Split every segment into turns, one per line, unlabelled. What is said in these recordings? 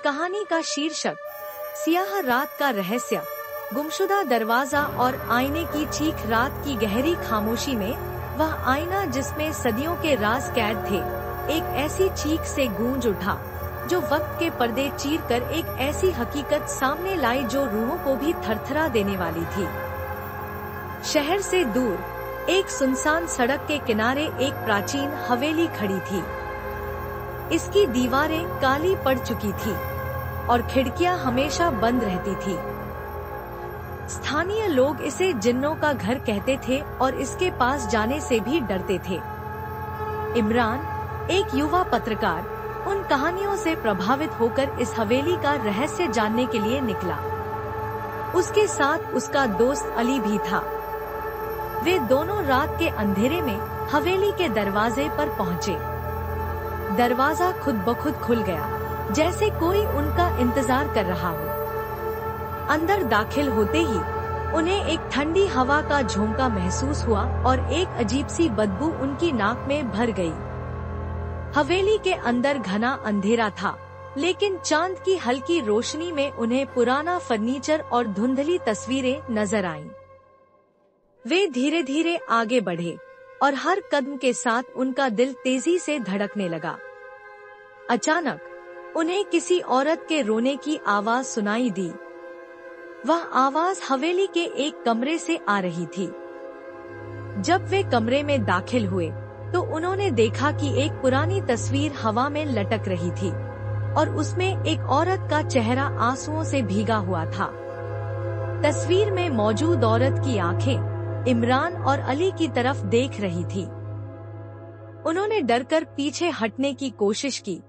कहानी का शीर्षक सियाह रात का रहस्य। गुमशुदा दरवाजा और आईने की चीख। रात की गहरी खामोशी में वह आईना जिसमें सदियों के राज कैद थे, एक ऐसी चीख से गूंज उठा जो वक्त के पर्दे चीरकर एक ऐसी हकीकत सामने लाई जो रूहों को भी थरथरा देने वाली थी। शहर से दूर एक सुनसान सड़क के किनारे एक प्राचीन हवेली खड़ी थी। इसकी दीवारें काली पड़ चुकी थी और खिड़कियां हमेशा बंद रहती थी। स्थानीय लोग इसे जिन्नों का घर कहते थे और इसके पास जाने से भी डरते थे। इमरान, एक युवा पत्रकार, उन कहानियों से प्रभावित होकर इस हवेली का रहस्य जानने के लिए निकला। उसके साथ उसका दोस्त अली भी था। वे दोनों रात के अंधेरे में हवेली के दरवाजे पर पहुँचे। दरवाजा खुद ब खुद खुल गया, जैसे कोई उनका इंतजार कर रहा हो। अंदर दाखिल होते ही उन्हें एक ठंडी हवा का झोंका महसूस हुआ और एक अजीब सी बदबू उनकी नाक में भर गई। हवेली के अंदर घना अंधेरा था, लेकिन चांद की हल्की रोशनी में उन्हें पुराना फर्नीचर और धुंधली तस्वीरें नजर आईं। वे धीरे धीरे आगे बढ़े और हर कदम के साथ उनका दिल तेजी से धड़कने लगा। अचानक उन्हें किसी औरत के रोने की आवाज सुनाई दी। वह आवाज हवेली के एक कमरे से आ रही थी। जब वे कमरे में दाखिल हुए तो उन्होंने देखा कि एक पुरानी तस्वीर हवा में लटक रही थी और उसमें एक औरत का चेहरा आंसुओं से भीगा हुआ था। तस्वीर में मौजूद औरत की आंखें इमरान और अली की तरफ देख रही थी। उन्होंने डरकर पीछे हटने की कोशिश की,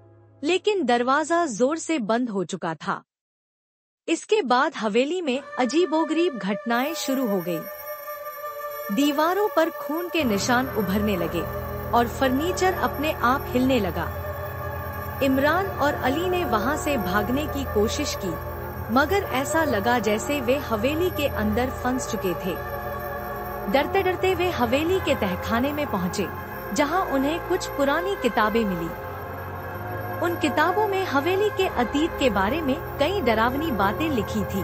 लेकिन दरवाजा जोर से बंद हो चुका था। इसके बाद हवेली में अजीबोगरीब घटनाएं शुरू हो गई। दीवारों पर खून के निशान उभरने लगे और फर्नीचर अपने आप हिलने लगा। इमरान और अली ने वहां से भागने की कोशिश की, मगर ऐसा लगा जैसे वे हवेली के अंदर फंस चुके थे। डरते डरते वे हवेली के तहखाने में पहुंचे, जहां उन्हें कुछ पुरानी किताबें मिली। उन किताबों में हवेली के अतीत के बारे में कई डरावनी बातें लिखी थी।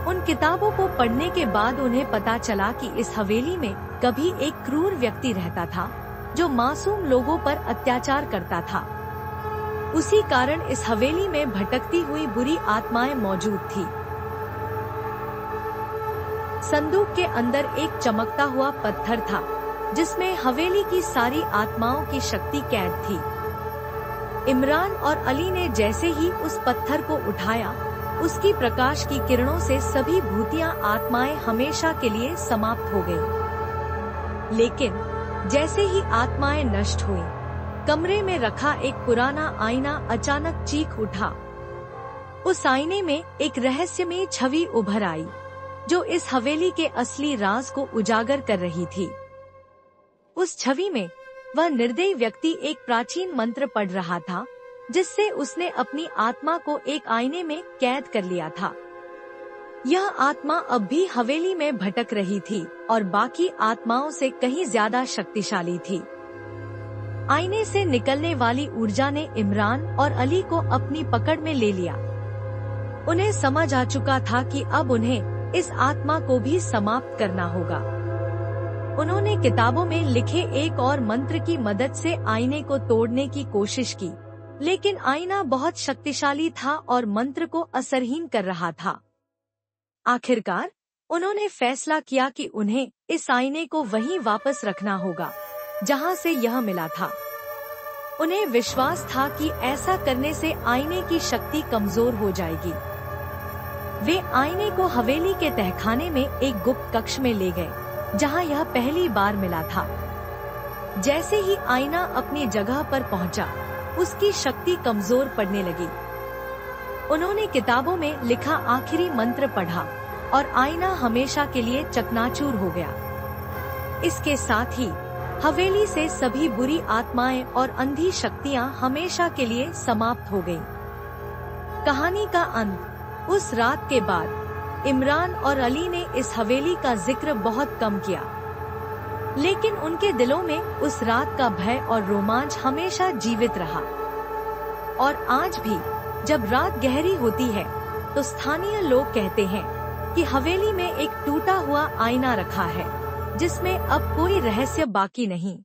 उन किताबों को पढ़ने के बाद उन्हें पता चला कि इस हवेली में कभी एक क्रूर व्यक्ति रहता था जो मासूम लोगों पर अत्याचार करता था। उसी कारण इस हवेली में भटकती हुई बुरी आत्माएं मौजूद थी। संदूक के अंदर एक चमकता हुआ पत्थर था, जिसमें हवेली की सारी आत्माओं की शक्ति कैद थी। इमरान और अली ने जैसे ही उस पत्थर को उठाया, उसकी प्रकाश की किरणों से सभी भूतिया आत्माएं हमेशा के लिए समाप्त हो गईं। लेकिन जैसे ही आत्माएं नष्ट हुईं, कमरे में रखा एक पुराना आईना अचानक चीख उठा। उस आईने में एक रहस्यमयी छवि उभर आई, जो इस हवेली के असली राज को उजागर कर रही थी। उस छवि में वह निर्दयी व्यक्ति एक प्राचीन मंत्र पढ़ रहा था, जिससे उसने अपनी आत्मा को एक आईने में कैद कर लिया था। यह आत्मा अब भी हवेली में भटक रही थी और बाकी आत्माओं से कहीं ज्यादा शक्तिशाली थी। आईने से निकलने वाली ऊर्जा ने इमरान और अली को अपनी पकड़ में ले लिया। उन्हें समझ आ चुका था कि अब उन्हें इस आत्मा को भी समाप्त करना होगा। उन्होंने किताबों में लिखे एक और मंत्र की मदद से आईने को तोड़ने की कोशिश की, लेकिन आईना बहुत शक्तिशाली था और मंत्र को असरहीन कर रहा था। आखिरकार उन्होंने फैसला किया कि उन्हें इस आईने को वहीं वापस रखना होगा जहां से यह मिला था। उन्हें विश्वास था कि ऐसा करने से आईने की शक्ति कमजोर हो जाएगी। वे आईने को हवेली के तहखाने में एक गुप्त कक्ष में ले गए, जहां यह पहली बार मिला था। जैसे ही आईना अपनी जगह पर पहुंचा, उसकी शक्ति कमजोर पड़ने लगी। उन्होंने किताबों में लिखा आखिरी मंत्र पढ़ा और आईना हमेशा के लिए चकनाचूर हो गया। इसके साथ ही हवेली से सभी बुरी आत्माएं और अंधी शक्तियां हमेशा के लिए समाप्त हो गईं। कहानी का अंत। उस रात के बाद इमरान और अली ने इस हवेली का जिक्र बहुत कम किया, लेकिन उनके दिलों में उस रात का भय और रोमांच हमेशा जीवित रहा। और आज भी जब रात गहरी होती है तो स्थानीय लोग कहते हैं कि हवेली में एक टूटा हुआ आईना रखा है, जिसमें अब कोई रहस्य बाकी नहीं।